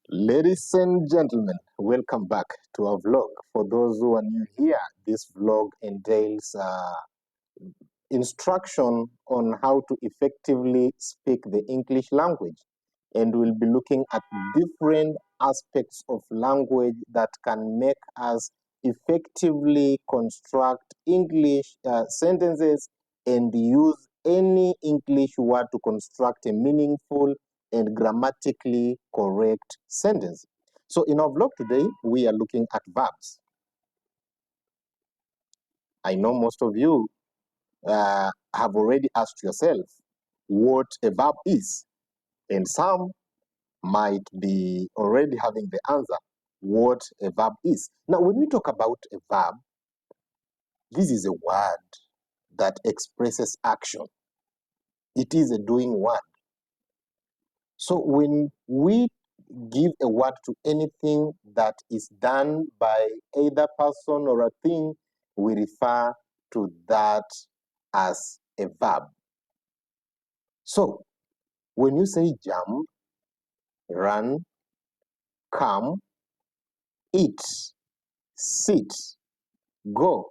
Ladies and gentlemen, welcome back to our vlog. For those who are new here, this vlog entails instruction on how to effectively speak the English language. And we'll be looking at different aspects of language that can make us effectively construct English sentences and use any English word to construct a meaningful and grammatically correct sentence. So in our vlog today, we are looking at verbs. I know most of you have already asked yourself what a verb is, and some might be already having the answer what a verb is. Now, when we talk about a verb, this is a word that expresses action. It is a doing word. So when we give a word to anything that is done by either person or a thing, we refer to that as a verb. So when you say jump, run, come, eat, sit, go,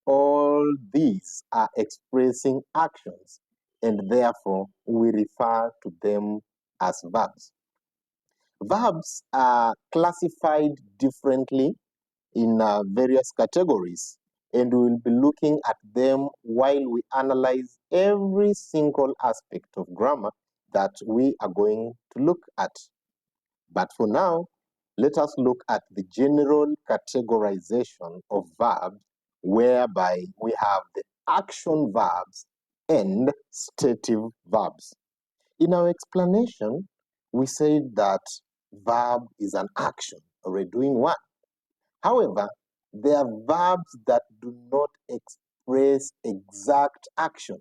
all these are expressing actions, and therefore we refer to them as verbs. Verbs are classified differently in various categories, and we will be looking at them while we analyze every single aspect of grammar that we are going to look at. But for now, let us look at the general categorization of verbs, whereby we have the action verbs and stative verbs. In our explanation, we said that verb is an action or a doing one. However, there are verbs that do not express exact action,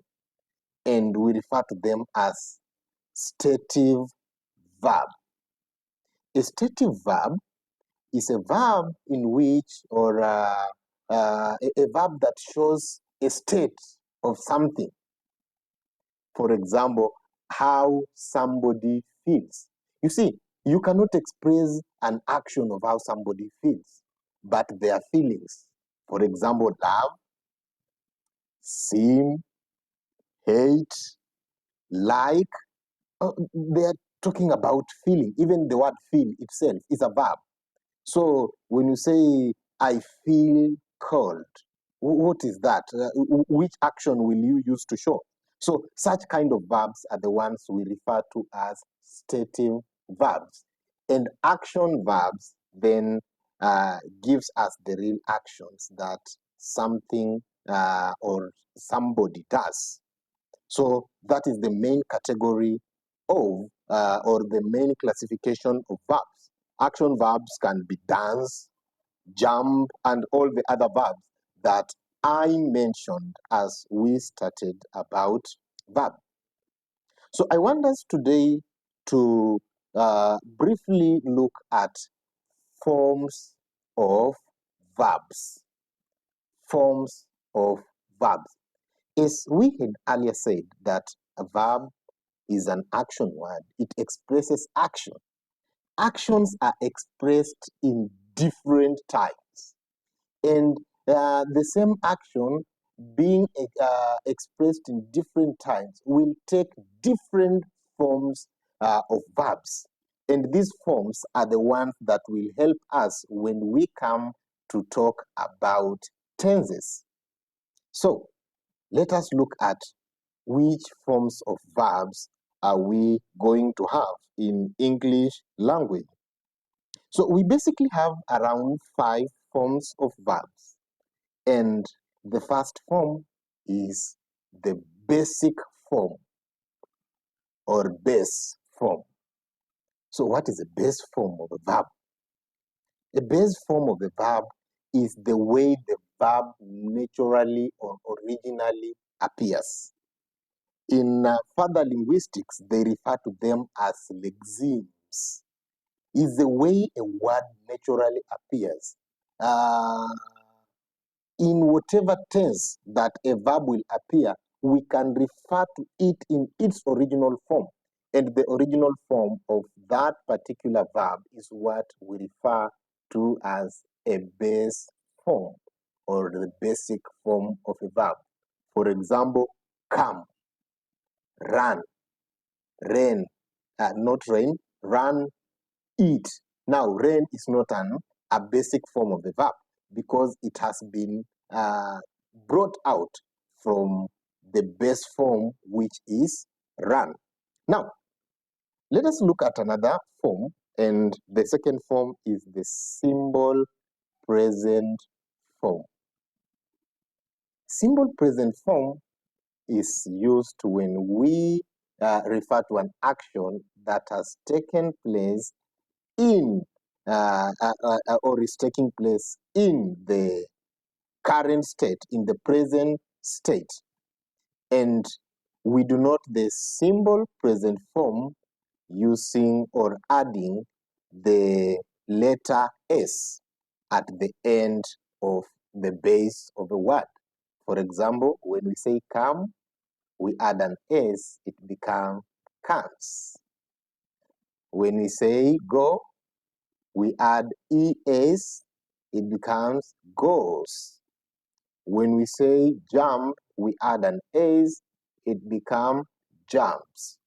and we refer to them as stative verb. A stative verb is a verb in which, or a verb that shows a state of something. For example, how somebody feels. You see, you cannot express an action of how somebody feels, but their feelings. For example, love, sin, hate, like. They are talking about feeling. Even the word feel itself is a verb. So when you say, I feel cold, what is that? Which action will you use to show? So such kind of verbs are the ones we refer to as stative verbs. And action verbs then gives us the real actions that something or somebody does. So that is the main category of, or the main classification of verbs. Action verbs can be dance, jump, and all the other verbs that I mentioned as we started about verb. So I want us today to briefly look at forms of verbs. Forms of verbs. As we had earlier said that a verb is an action word. It expresses action. Actions are expressed in different types. And the same action being expressed in different times will take different forms of verbs. And these forms are the ones that will help us when we come to talk about tenses. So let us look at which forms of verbs are we going to have in English language. So we basically have around 5 forms of verbs. And the first form is the basic form or base form. So what is the base form of a verb? The base form of the verb is the way the verb naturally or originally appears. In further linguistics, they refer to them as lexemes. Is the way a word naturally appears. In whatever tense that a verb will appear, we can refer to it in its original form. And the original form of that particular verb is what we refer to as a base form or the basic form of a verb. For example, come, run, rain, not rain, run, eat. Now, rain is not a basic form of the verb because it has been brought out from the base form, which is run. Now, let us look at another form, and the second form is the simple present form. Simple present form is used when we refer to an action that has taken place in or is taking place in the current state, in the present state. And we denote the simple present form using or adding the letter S at the end of the base of a word. For example, when we say come, we add an S, it becomes comes. When we say go, we add ES, it becomes goes. When we say jump, we add an S, it becomes jumps.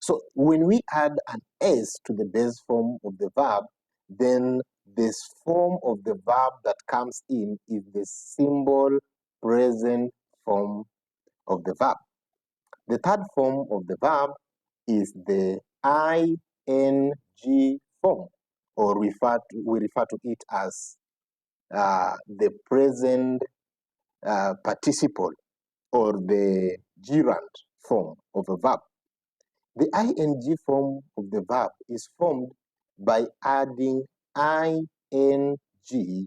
So when we add an S to the base form of the verb, then this form of the verb that comes in is the simple present form of the verb. The third form of the verb is the ing form, or we refer to it as the present participle or the gerund form of a verb. The ing form of the verb is formed by adding ing to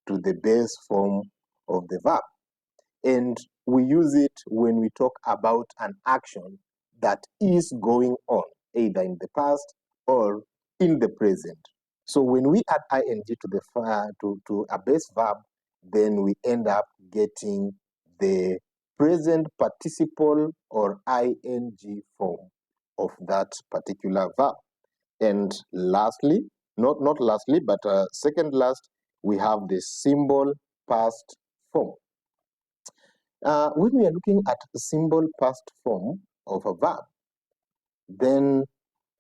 the base form of the verb. And we use it when we talk about an action that is going on, either in the past or in the present. So when we add ing to a base verb, then we end up getting the present participle or ing form of that particular verb. And lastly, not lastly, but second last, we have the simple past form. When we are looking at the simple past form of a verb, then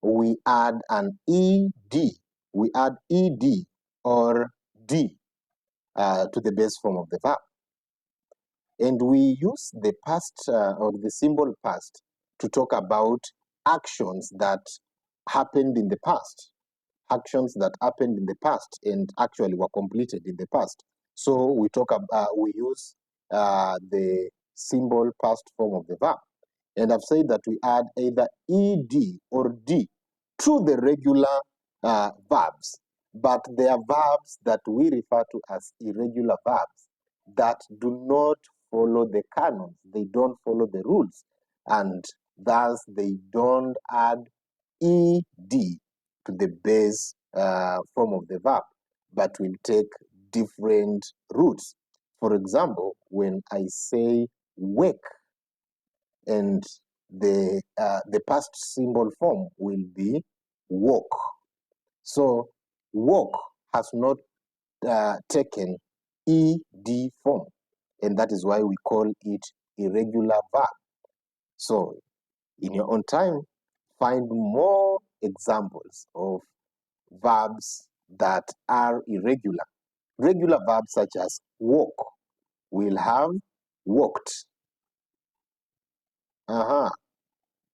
we add an ed. We add ed or d to the base form of the verb. And we use the past or the simple past to talk about actions that happened in the past. Actions that happened in the past and actually were completed in the past. So we use the simple past form of the verb. And I've said that we add either ed or d to the regular verbs, but they are verbs that we refer to as irregular verbs that do not follow the canons. They don't follow the rules, and thus they don't add ed to the base form of the verb, but will take different routes. For example, when I say wake, and the past simple form will be walk. So walk has not taken ed form, and that is why we call it irregular verb. So in your own time, find more examples of verbs that are irregular. Regular verbs such as walk will have walked.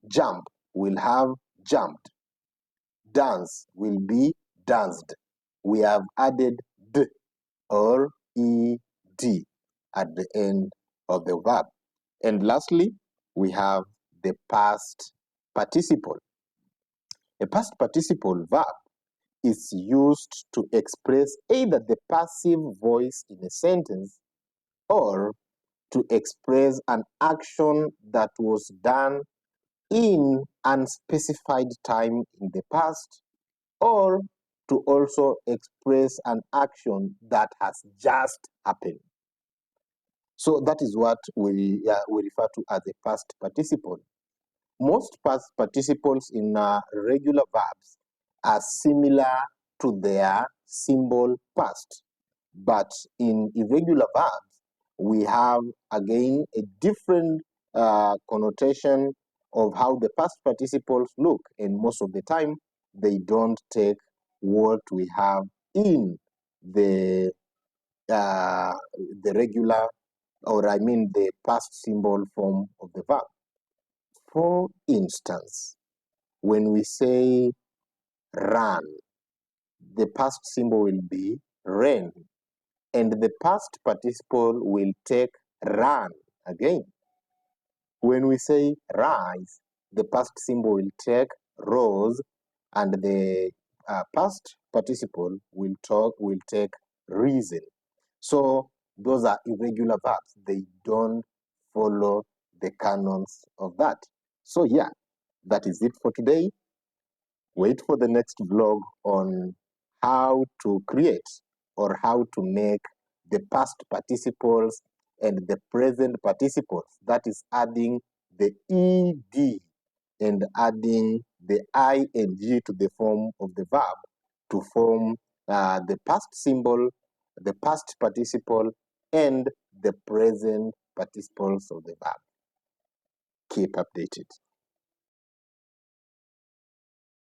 Jump will have jumped. Dance will be danced. We have added d or ed at the end of the verb. And lastly, we have the past participle. A past participle verb is used to express either the passive voice in a sentence or to express an action that was done in unspecified time in the past, or to also express an action that has just happened. So that is what we refer to as a past participle. most past participles in regular verbs are similar to their simple past. But in irregular verbs, we have again a different connotation of how the past participles look, and most of the time they don't take what we have in the regular, or I mean the past simple form of the verb. For instance, when we say run, the past symbol will be ran, and the past participle will take run again. When we say rise, the past symbol will take rose, and the past participle will take reason. So those are irregular verbs. They don't follow the canons of that. So yeah, that is it for today. Wait for the next vlog on how to create or how to make the past participles and the present participles. That is adding the ed and adding the ing to the form of the verb to form the past symbol, the past participle, and the present participles of the verb. Keep updated.